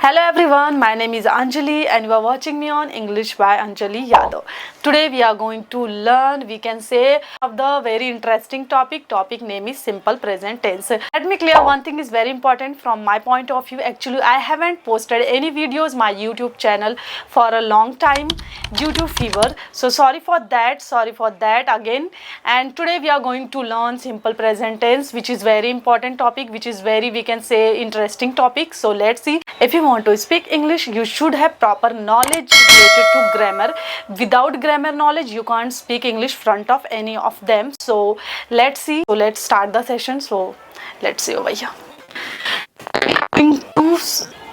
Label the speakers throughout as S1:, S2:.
S1: Hello everyone, my name is Anjali and you are watching me on English by Anjali Yadav. Today we are going to learn, we can say, of the very interesting topic name is simple present tense. Let me clear one thing is very important from my point of view. Actually I haven't posted any videos my YouTube channel for a long time due to fever. So sorry for that again. And today we are going to learn simple present tense, which is very important topic, which is very, we can say, interesting topic. So let's see. If you want to speak English, you should have proper knowledge related to grammar. Without grammar knowledge, you can't speak English front of any of them. So let's see. So let's start the session. So let's see over here. Going to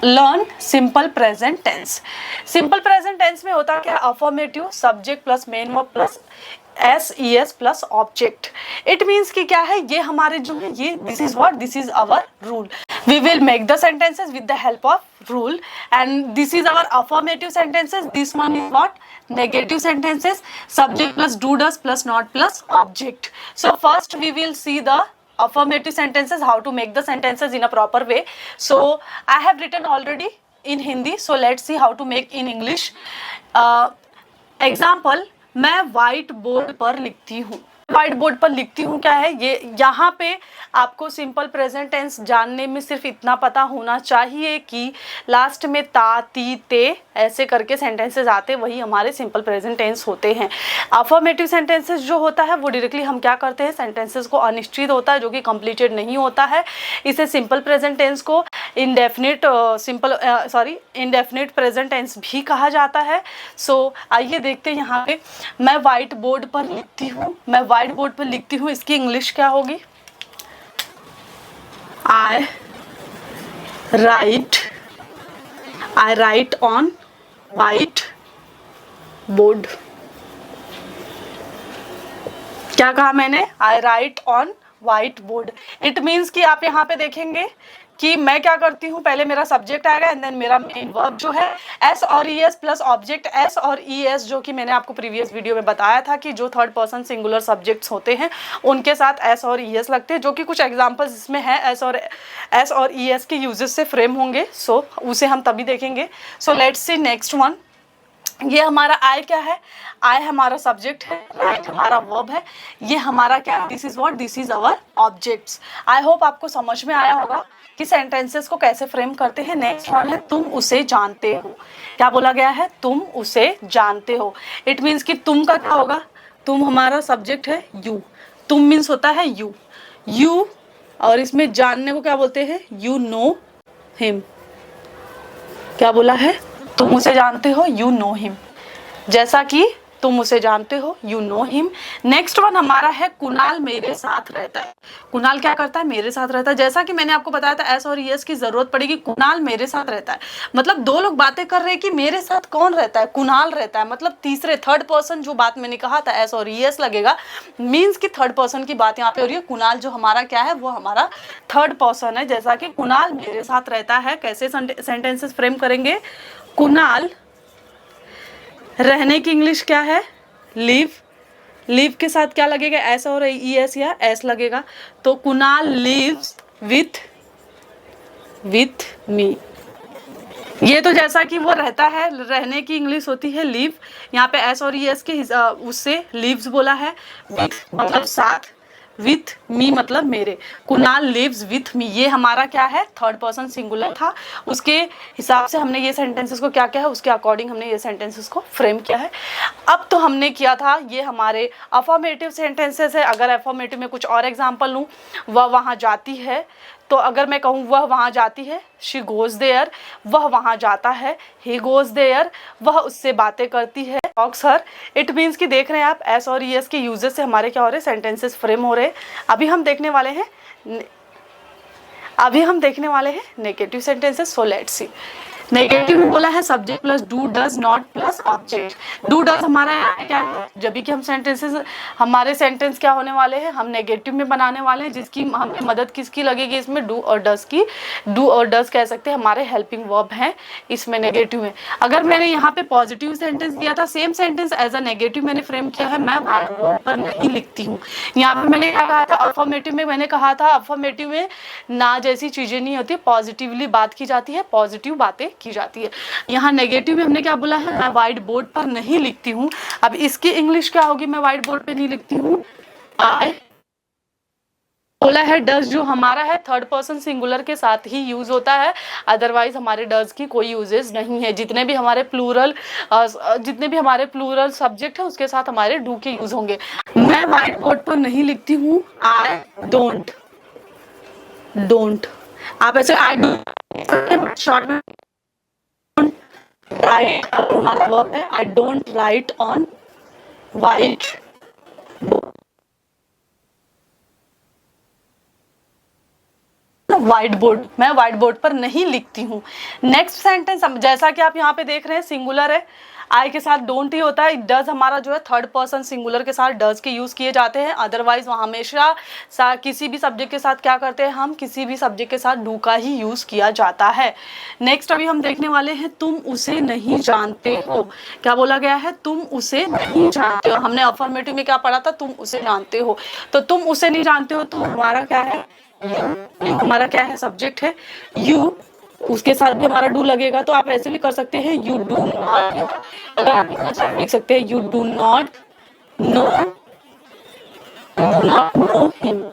S1: learn simple present tense. Simple present tense में होता क्या? Affirmative, subject plus main verb plus SES plus object. It means कि क्या है, ये हमारे जो है ये this is what, this is our rule. We will make the sentences with the help of rule, and this is our affirmative sentences. This one is what? Negative sentences. Subject plus do does plus not plus object. So first we will see the affirmative sentences, how to make the sentences in a proper way. So I have written already in Hindi. So let's see how to make in English. Example, मैं white board पर लिखती हूँ. White board पर लिखती हूँ क्या है ये? यहाँ पे आपको सिंपल प्रेजेंट टेंस जानने में सिर्फ इतना पता होना चाहिए कि लास्ट में ता, ती, ते ऐसे करके सेंटेंसेस आते, वही हमारे सिंपल प्रेजेंट टेंस होते हैं. अफर्मेटिव सेंटेंसेस जो होता है वो डायरेक्टली हम क्या करते हैं, सेंटेंसेस को अनिश्चित होता है जो कि कंप्लीटेड नहीं होता है, इसे सिंपल प्रेजेंट टेंस को इंडेफिनिट इंडेफिनिट प्रेजेंट टेंस भी कहा जाता है. सो आइए देखते हैं. यहाँ पे मैं व्हाइट बोर्ड पर लिखती हूँ, मैं व्हाइट बोर्ड पर लिखती हूँ, इसकी इंग्लिश क्या होगी? I write on white board. क्या कहा मैंने? I write on white board. It means कि आप यहाँ पे देखेंगे कि मैं क्या करती हूँ, पहले मेरा सब्जेक्ट आएगा एंड देन मेरा मेन वर्ब जो है एस और E S plus object S और ई एस, जो कि मैंने आपको प्रीवियस वीडियो में बताया था कि जो थर्ड पर्सन सिंगुलर सब्जेक्ट्स होते हैं उनके साथ एस और ई एस लगते हैं, जो कि कुछ एग्जांपल्स इसमें है एस और ई एस के यूजेस से फ्रेम होंगे. सो उसे हम तभी देखेंगे. सो लेट्स सी नेक्स्ट वन. ये हमारा आई क्या है? आई हमारा सब्जेक्ट है, राइट हमारा वर्ब है, ये हमारा क्या है? This is what, this is our objects. I hope आपको समझ में आया होगा कि सेंटेंसेस को कैसे फ्रेम करते हैं. नेक्स्ट वन है तुम उसे जानते हो. क्या बोला गया है? तुम उसे जानते हो. इट मीन्स कि तुम का क्या होगा? तुम हमारा सब्जेक्ट है यू. तुम मीन्स होता है यू और इसमें जानने को क्या बोलते हैं? You know him. क्या बोला है? तुम उसे जानते हो, यू नो हिम. जैसा कि तुम उसे जानते हो, you know him. Next one हमारा है कुणाल मेरे साथ रहता है. कुणाल क्या करता है? मेरे साथ रहता है. जैसा कि मैंने आपको बताया था एस और एस की जरूरत पड़ेगी. कुणाल मेरे साथ रहता है मतलब दो लोग बातें कर रहे हैं कि मेरे साथ कौन रहता है? कुणाल रहता है. मतलब तीसरे थर्ड पर्सन जो बात मैंने कहा था एस और एस लगेगा, मीन्स कि थर्ड पर्सन की बात यहाँ पे हो रही है. कुणाल जो हमारा क्या है, वो हमारा थर्ड पर्सन है. जैसा कि कुणाल मेरे साथ रहता है. कैसे सेंटेंसेस फ्रेम करेंगे? कुणाल रहने की इंग्लिश क्या है? लिव के साथ क्या लगेगा? एस और ई एस या एस लगेगा. तो कुणाल लिव्स विथ मी. ये तो जैसा कि वो रहता है, रहने की इंग्लिश होती है लिव. यहाँ पे एस और ई एस के उससे लिव्स बोला है. मतलब साथ, विथ मी मतलब मेरे. कुणाल लिव्स विथ मी, ये हमारा क्या है? थर्ड पर्सन सिंगुलर था. उसके हिसाब से हमने ये सेंटेंसेस को क्या किया है, उसके अकॉर्डिंग हमने ये सेंटेंसेस को फ्रेम किया है. अब तो हमने किया था, ये हमारे अफर्मेटिव सेंटेंसेस है. अगर अफर्मेटिव में कुछ और एग्जांपल लूँ, वह वहाँ जाती है, तो अगर मैं कहूँ वह वहाँ जाती है, शी गोज देयर, वह वहाँ जाता है, ही गोज देयर, वह उससे बातें करती है, टॉक्स हर. इट मीन्स कि देख रहे हैं आप एस और ई एस के यूजेस से हमारे क्या हो रहे हैं, सेंटेंसेस फ्रेम हो रहे हैं. अभी हम देखने वाले हैं negative sentences. So let's C. Negative में बोला है subject plus do does not plus object. Do does हमारा क्या है? जब भी कि हम सेंटेंसेस, हमारे सेंटेंस क्या होने वाले हैं, हम नेगेटिव में बनाने वाले हैं, जिसकी हमें मदद किसकी लगेगी इसमें? डू और डज की. डू और डज कह सकते हैं हमारे हेल्पिंग वर्ब हैं इसमें नेगेटिव में. अगर मैंने यहाँ पे पॉजिटिव सेंटेंस दिया था, same sentence as a negative मैंने फ्रेम किया है, मैं व्हाइट बोर्ड पर नहीं लिखती हूँ. यहाँ पे मैंने क्या कहा था? अफर्मेटिव में मैंने कहा था अफर्मेटिव में ना जैसी चीजें नहीं होती, पॉजिटिवली बात की जाती है, पॉजिटिव बातें की जाती है। यहाँ नेगेटिव में हमने क्या बोला है, मैं व्हाइट बोर्ड पर नहीं लिखती हूँ। अब इसकी इंग्लिश क्या होगी, मैं व्हाइट बोर्ड पे नहीं लिखती हूँ। आई बोला है डज, जो हमारा है थर्ड पर्सन सिंगुलर के साथ ही यूज होता है, अदरवाइज हमारे डज की कोई यूजेस नहीं है। जितने भी हमारे प्लूरल सब्जेक्ट है उसके साथ हमारे डू के यूज होंगे। मैं व्हाइट बोर्ड पर नहीं लिखती हूँ आई डोंट। आप ऐसे आई डोंट शॉर्ट में राइट, हमारा वर्ब है I don't write on white white board, मैं व्हाइट बोर्ड पर नहीं लिखती हूँ। नेक्स्ट सेंटेंस, जैसा कि आप यहाँ पे देख रहे हैं सिंगुलर है, आई के साथ डोंट ही होता है। डज हमारा जो है थर्ड पर्सन सिंगुलर के साथ डज के यूज किए जाते हैं, अदरवाइज वहाँ हमेशा किसी भी सब्जेक्ट के साथ क्या करते हैं हम, किसी भी सब्जेक्ट के साथ डू का ही यूज किया जाता है। नेक्स्ट अभी हम देखने वाले हैं तुम उसे नहीं जानते हो। क्या बोला गया है, तुम उसे नहीं जानते हो। हमने अफर्मेटिव में क्या पढ़ा था, तुम उसे जानते हो। तो तुम उसे नहीं जानते हो तो हमारा क्या है, हमारा क्या है, सब्जेक्ट है यू, उसके साथ भी हमारा डू लगेगा। तो आप ऐसे भी कर सकते हैं यू डू नॉट, अगर आप लिख सकते हैं you do not know him.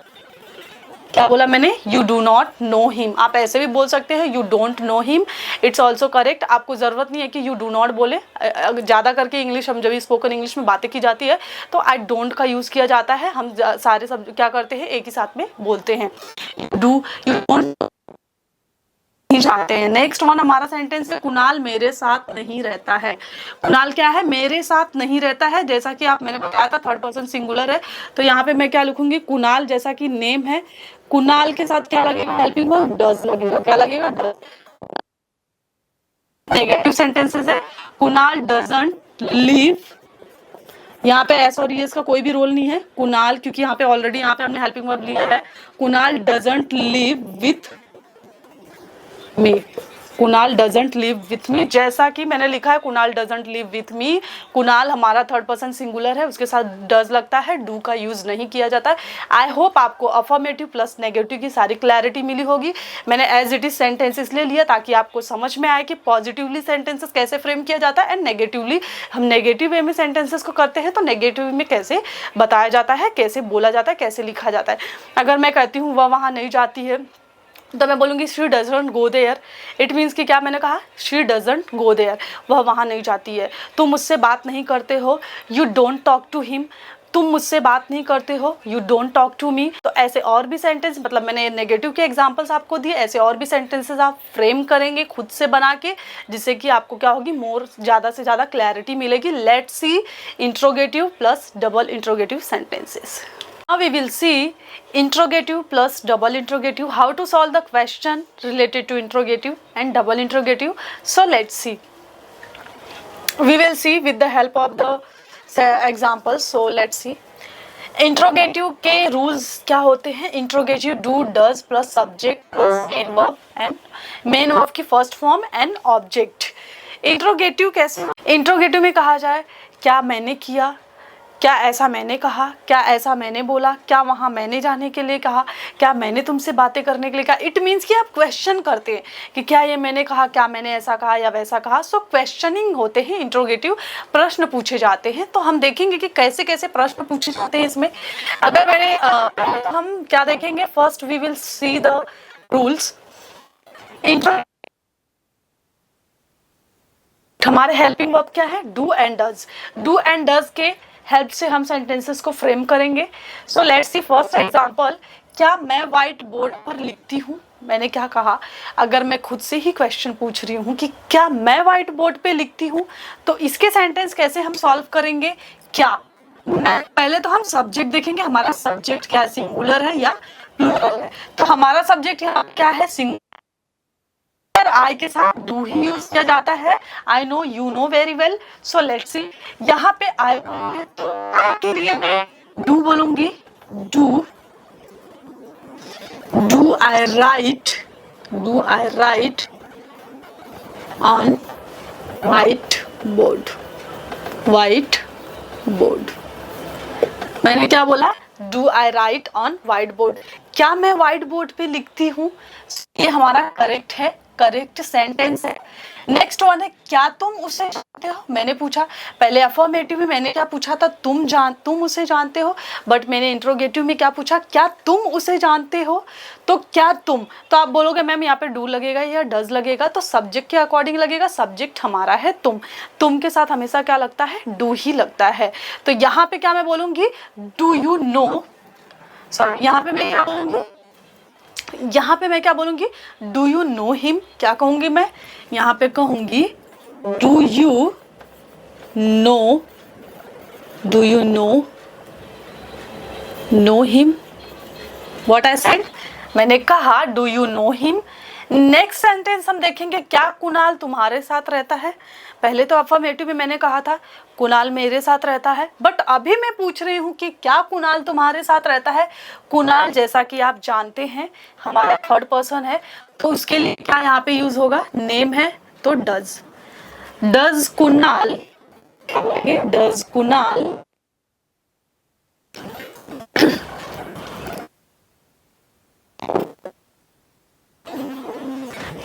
S1: क्या बोला मैंने, you do not know him. आप ऐसे भी बोल सकते हैं you don't know him, it's also correct. आपको जरूरत नहीं है कि यू डू नॉट बोले। ज्यादा करके इंग्लिश, हम जब स्पोकन इंग्लिश में बातें की जाती है तो आई डोंट का यूज किया जाता है। हम सारे सब क्या करते हैं, एक ही साथ में बोलते हैं, डू यू डोंट चाहते हैं। नेक्स्ट वन हमारा सेंटेंस है कुणाल मेरे साथ नहीं रहता है। कुणाल क्या है, मेरे साथ नहीं रहता है। जैसा कि आप मैंने बताया था थर्ड पर्सन सिंगुलर है, तो यहाँ पे मैं क्या लिखूंगी, कुणाल जैसा कि नेम है, कुणाल के साथ क्या लगेगा, हेल्पिंग वर्ब डज लगेगा। क्या लगेगा, डज। नेगेटिव सेंटेंसेस है, कुणाल डजंट लिव, यहाँ पे एस और एस का कोई भी रोल नहीं है। कुणाल, क्योंकि यहाँ पे ऑलरेडी यहाँ पे हमने हेल्पिंग वर्ब लिया है, Kunal doesn't live with me. Kunal doesn't live with me, जैसा कि मैंने लिखा है Kunal doesn't live with me. Kunal हमारा थर्ड पर्सन सिंगुलर है, उसके साथ डज लगता है, डू का यूज नहीं किया जाता है। आई होप आपको अफर्मेटिव प्लस नेगेटिव की सारी क्लैरिटी मिली होगी। मैंने एज इट इज सेंटेंसेस ले लिया ताकि आपको समझ में आए कि पॉजिटिवली सेंटेंसेस कैसे फ्रेम किया जाता है एंड नेगेटिवली हम नेगेटिव वे में सेंटेंसेस को करते हैं तो नेगेटिव में कैसे बताया जाता है, कैसे बोला जाता है, कैसे लिखा जाता है। अगर मैं कहती हूँ वह वहाँ नहीं जाती है तो मैं बोलूँगी she doesn't go there. It means कि क्या मैंने कहा, शी डजंट गो देयर, वह वहाँ नहीं जाती है। तुम मुझसे बात नहीं करते हो, you don't talk to him. तुम मुझसे बात नहीं करते हो, you don't talk to me. तो ऐसे और भी सेंटेंस, मतलब मैंने नेगेटिव के एग्जांपल्स आपको दिए, ऐसे और भी सेंटेंसेस आप फ्रेम करेंगे खुद से बना के, जिससे कि आपको क्या होगी, मोर ज़्यादा से ज़्यादा क्लैरिटी मिलेगी। Let's see interrogative plus double interrogative sentences. Now we will see interrogative plus double interrogative, how to solve the question related to interrogative and double interrogative. So let's see. We will see with the help of the examples. So let's see. Interrogative के rules क्या होते हैं, interrogative do does plus subject plus main verb and main verb की first form and object. Interrogative कैसे, interrogative में कहा जाए क्या मैंने किया, क्या ऐसा मैंने कहा, क्या ऐसा मैंने बोला, क्या वहाँ मैंने जाने के लिए कहा, क्या मैंने तुमसे बातें करने के लिए कहा। इट मीन्स कि आप क्वेश्चन करते हैं कि क्या ये मैंने कहा, क्या मैंने ऐसा कहा या वैसा कहा। सो क्वेश्चनिंग होते हैं इंट्रोगेटिव, प्रश्न पूछे जाते हैं। तो हम देखेंगे कि कैसे कैसे प्रश्न पूछे जाते हैं इसमें। अगर मैंने हम क्या देखेंगे, first we will see the rules. हमारे हेल्पिंग वर्ब क्या है, do and does. Do and does के हेल्प से हम सेंटेंसेस को फ्रेम करेंगे। So let's see first example, क्या मैं व्हाइट बोर्ड पर लिखती हूँ। मैंने क्या कहा, अगर मैं खुद से ही क्वेश्चन पूछ रही हूँ कि क्या मैं व्हाइट बोर्ड पे लिखती हूँ, तो इसके सेंटेंस कैसे हम सॉल्व करेंगे। क्या, पहले तो हम सब्जेक्ट देखेंगे, हमारा सब्जेक्ट क्या है, सिंगुलर है या प्लूरल है। तो हमारा सब्जेक्ट यहाँ क्या है, सिंगुलर। आई के साथ डू ही यूज किया जाता है। I know, you know very well. So let's सी, यहाँ पे आई के लिए मैं डू बोलूंगी, do I right on white board. मैंने क्या बोला, do I right on white board. क्या मैं व्हाइट बोर्ड पे लिखती हूँ, ये हमारा करेक्ट है करेक्ट सेंटेंस है। नेक्स्ट वन है क्या तुम उसे जानते हो। मैंने पूछा पहले अफर्मेटिव में मैंने क्या पूछा था, तुम उसे जानते हो, बट मैंने इंट्रोगेटिव में क्या पूछा, क्या तुम उसे जानते हो। तो क्या तुम, तो आप बोलोगे मैम यहाँ पे डू लगेगा या डज लगेगा, तो सब्जेक्ट के अकॉर्डिंग लगेगा। सब्जेक्ट हमारा है तुम के साथ हमेशा क्या लगता है, डू ही लगता है। तो यहाँ पे क्या मैं बोलूंगी, डू यू नो, सॉरी यहाँ पे मैं क्या बोलूंगी, डू यू नो हिम। क्या कहूंगी मैं, यहाँ पे कहूंगी do you know him. What I said, मैंने कहा do you know him. Next sentence हम देखेंगे, क्या कुणाल तुम्हारे साथ रहता है। पहले तो अफर्मेटिव में मैंने कहा था कुणाल मेरे साथ रहता है, बट अभी मैं पूछ रही हूँ कि क्या कुणाल तुम्हारे साथ रहता है। कुणाल जैसा कि आप जानते हैं हमारा थर्ड पर्सन है, तो उसके लिए क्या यहाँ पे यूज होगा, नेम है तो डज कुणाल, डज कुणाल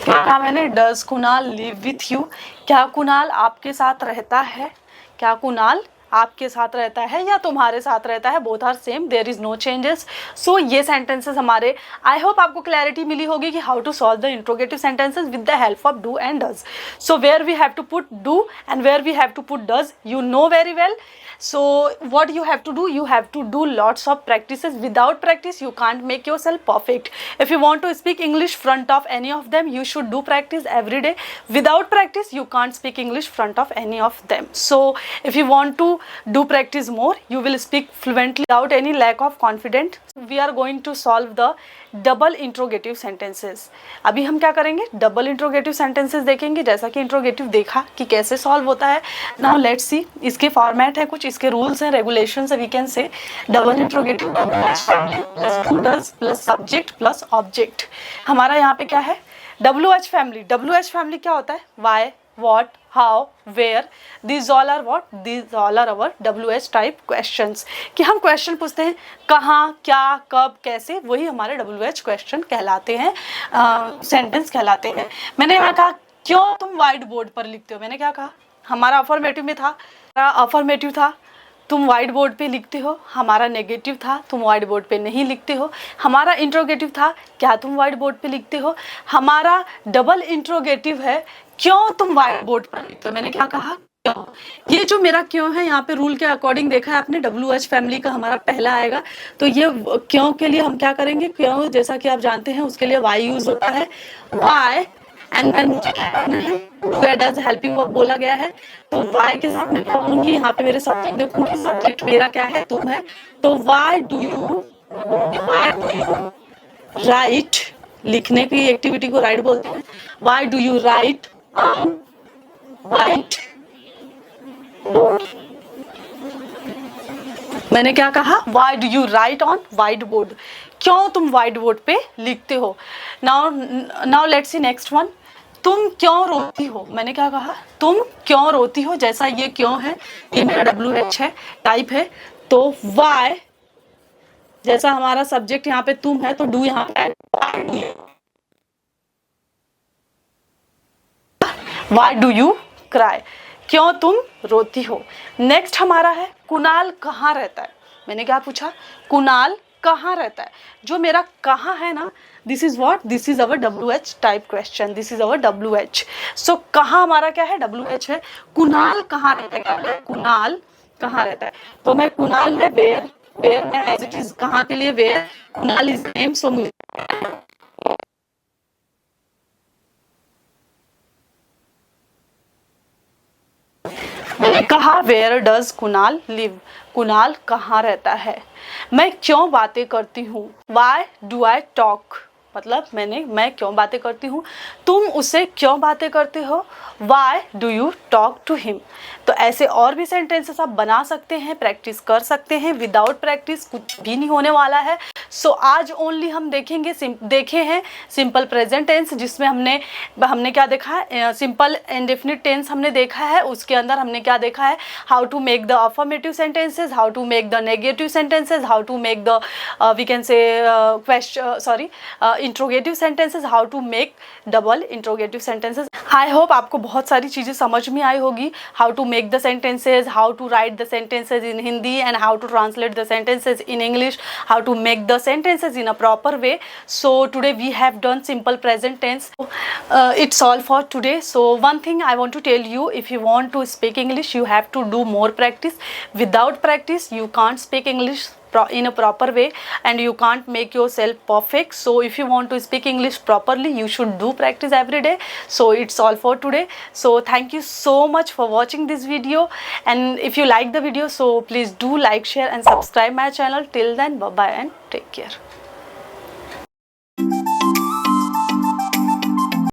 S1: क्या मैंने, does Kunal live with you, क्या कुणाल आपके साथ रहता है, क्या कुणाल आपके साथ रहता है या तुम्हारे साथ रहता है, both are same, there is no changes. So ये सेंटेंसेस हमारे, आई होप आपको क्लैरिटी मिली होगी कि how to solve the interrogative sentences with the help of do and does. So where we have to put do and where we have to put does, you know very well. So what you have to do, you have to do lots of practices. Without practice you can't make yourself perfect. If you want to speak English front of any of them, you should do practice every day. Without practice you can't speak English front of any of them. So if you want to do practice more, you will speak fluently without any lack of confidence. We are going to solve the double interrogative sentences. अभी हम क्या करेंगे, double interrogative sentences देखेंगे, जैसा कि interrogative देखा कि कैसे सॉल्व होता है। नाउ लेट्स सी, इसके फॉर्मेट है कुछ, इसके रूल्स हैं, रेगुलेशंस है। We can say double interrogative plus subject plus object. हमारा यहाँ पे क्या है, WH फैमिली। WH फैमिली क्या होता है, Y, what, how, where, these all are what, these all are our WH type questions. कि हम क्वेश्चन पूछते हैं कहाँ, क्या, कब, कैसे, वही हमारे WH क्वेश्चन कहलाते हैं, सेंटेंस कहलाते हैं। मैंने यहाँ कहा क्यों तुम व्हाइट बोर्ड पर लिखते हो, मैंने क्या कहा, हमारा अफर्मेटिव में था, अफर्मेटिव था तुम व्हाइट बोर्ड पे लिखते हो, हमारा नेगेटिव था तुम व्हाइट बोर्ड पे नहीं लिखते हो, हमारा इंट्रोगेटिव था क्या तुम व्हाइट बोर्ड पे लिखते हो, हमारा डबल इंट्रोगेटिव है क्यों तुम व्हाइट बोर्ड पर लिखते हो। मैंने क्या कहा, क्यों। ये जो मेरा क्यों है यहाँ पे रूल के अकॉर्डिंग देखा है आपने, WH फैमिली का हमारा पहला आएगा, तो ये क्यों के लिए हम क्या करेंगे, क्यों जैसा कि आप जानते हैं उसके लिए वाई यूज होता है, why and then where does helping verb बोला गया है, तो वाई के साथ मैं क्या बोलूंगी, यहाँ पे मेरे सब्जेक्ट देखूंगी, सब्जेक्ट मेरा क्या है, तुम है, तो वाई डू यू राइट, लिखने की एक्टिविटी को राइट बोलते हैं, Y do you right right. मैंने क्या कहा, Y do you right on white board, क्यों तुम व्हाइट बोर्ड पे लिखते हो। Now let's see next one, तुम क्यों रोती हो। मैंने क्या कहा, तुम क्यों रोती हो, जैसा ये क्यों है, ये मेरा WH है, टाइप है, तो वाई जैसा हमारा सब्जेक्ट यहाँ पे तुम है, तो डू यहाँ पे वाई डू यू क्राई, क्यों तुम रोती हो। नेक्स्ट हमारा है कुणाल कहाँ रहता है। मैंने क्या पूछा, कुणाल कहाँ रहता है। जो मेरा कहाँ है ना, this is what, this is our WH type question, this is our WH। सो कहाँ हमारा क्या है, WH है। कुणाल कहाँ रहता है, कुणाल कहाँ रहता है, तो मैं कुणाल है वेयर, वेयर में एज इट इज कहाँ के लिए where, Kunal is name, so मैंने कहा where does Kunal live, Kunal कहाँ रहता है। मैं क्यों बातें करती हूँ, वाई डू आई टॉक, मतलब मैं क्यों बातें करती हूँ। तुम उससे क्यों बातें करते हो, why do you talk to him. तो ऐसे और भी सेंटेंसेस आप बना सकते हैं, प्रैक्टिस कर सकते हैं। विदाउट प्रैक्टिस कुछ भी नहीं होने वाला है। सो आज ओनली हम देखे हैं सिंपल प्रेजेंट टेंस, जिसमें हमने क्या देखा है, सिंपल इंडेफिनिट टेंस हमने देखा है। उसके अंदर हमने क्या देखा है, how to make the affirmative sentences, how to make the negative sentences, how to make the we can say interrogative sentences, how to make double interrogative sentences. I hope आपको बहुत सारी चीज़ें समझ में आई होगी। How to make the sentences, how to write the sentences in Hindi and how to translate the sentences in English, how to make the sentences in a proper way. So today we have done simple present tense. It's all for today. So one thing I want to tell you, if you want to speak English, you have to do more practice. Without practice you can't speak English in a proper way, and you can't make yourself perfect. So if you want to speak English properly, you should do practice every day. So it's all for today. So thank you so much for watching this video, and if you like the video, so please do like, share and subscribe my channel. Till then, bye bye and take care.